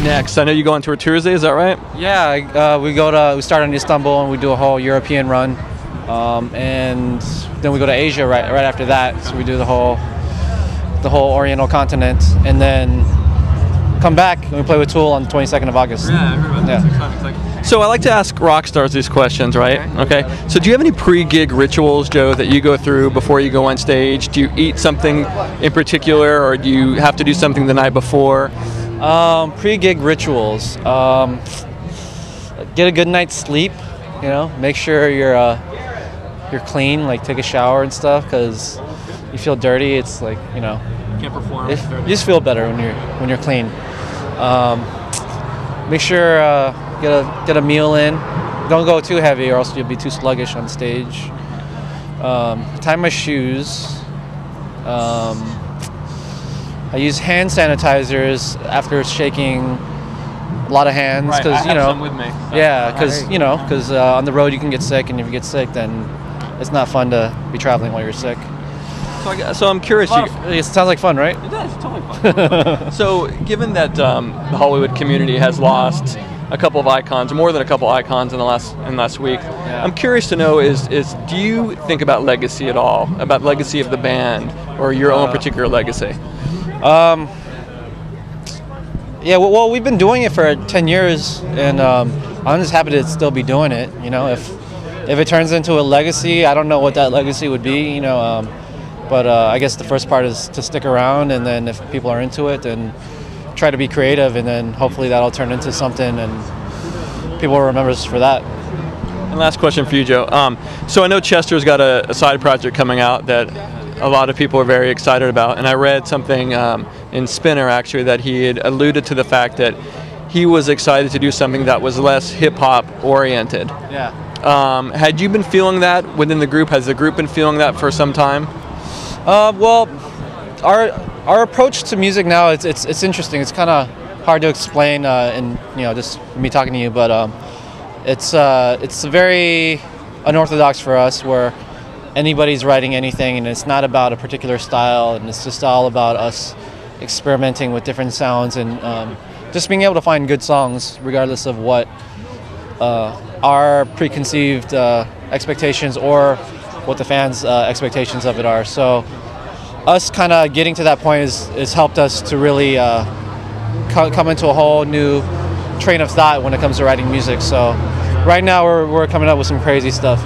next? I know you go on tour Tuesday, is that right? Yeah, we start in Istanbul and we do a whole European run, and then we go to Asia right after that. So we do the whole Oriental continent, and then come back and we play with Tool on the 22nd of August. Yeah, I heard about that. Yeah. Exciting. So I like to ask rock stars these questions, right? Okay. So do you have any pre-gig rituals, Joe, that you go through before you go on stage? Do you eat something in particular, or do you have to do something the night before? Pre-gig rituals. Get a good night's sleep. You know, make sure you're clean. Like take a shower and stuff, because you feel dirty. It's like, you know, Can't perform. you just feel better when you're clean. Make sure get a meal in. Don't go too heavy, or else you'll be too sluggish on stage. Tie my shoes. I use hand sanitizers after shaking a lot of hands, because I have some with me. Yeah, because on the road you can get sick, and if you get sick, then it's not fun to be traveling while you're sick. So I'm curious. It sounds like fun, right? It does. It's totally fun. So, given that the Hollywood community has lost a couple of icons, more than a couple icons in the last week, I'm curious to know is do you think about legacy at all? About legacy of the band or your own particular legacy? Yeah. Well, we've been doing it for 10 years, and I'm just happy to still be doing it. You know, if it turns into a legacy, I don't know what that legacy would be. You know. But I guess the first part is to stick around, and then if people are into it, then try to be creative, and then hopefully that'll turn into something, and people will remember us for that. And last question for you, Joe. So I know Chester's got a side project coming out that a lot of people are very excited about, and I read something in Spinner actually that he had alluded to the fact that he was excited to do something that was less hip-hop oriented. Yeah. Had you been feeling that within the group? Has the group been feeling that for some time? Well, our approach to music now, it's interesting. It's kind of hard to explain in just me talking to you, but it's very unorthodox for us, where anybody's writing anything, and it's not about a particular style, and it's just all about us experimenting with different sounds, and just being able to find good songs regardless of what our preconceived expectations or what the fans' expectations of it are. So us kind of getting to that point has helped us to really come into a whole new train of thought when it comes to writing music. So right now we're coming up with some crazy stuff.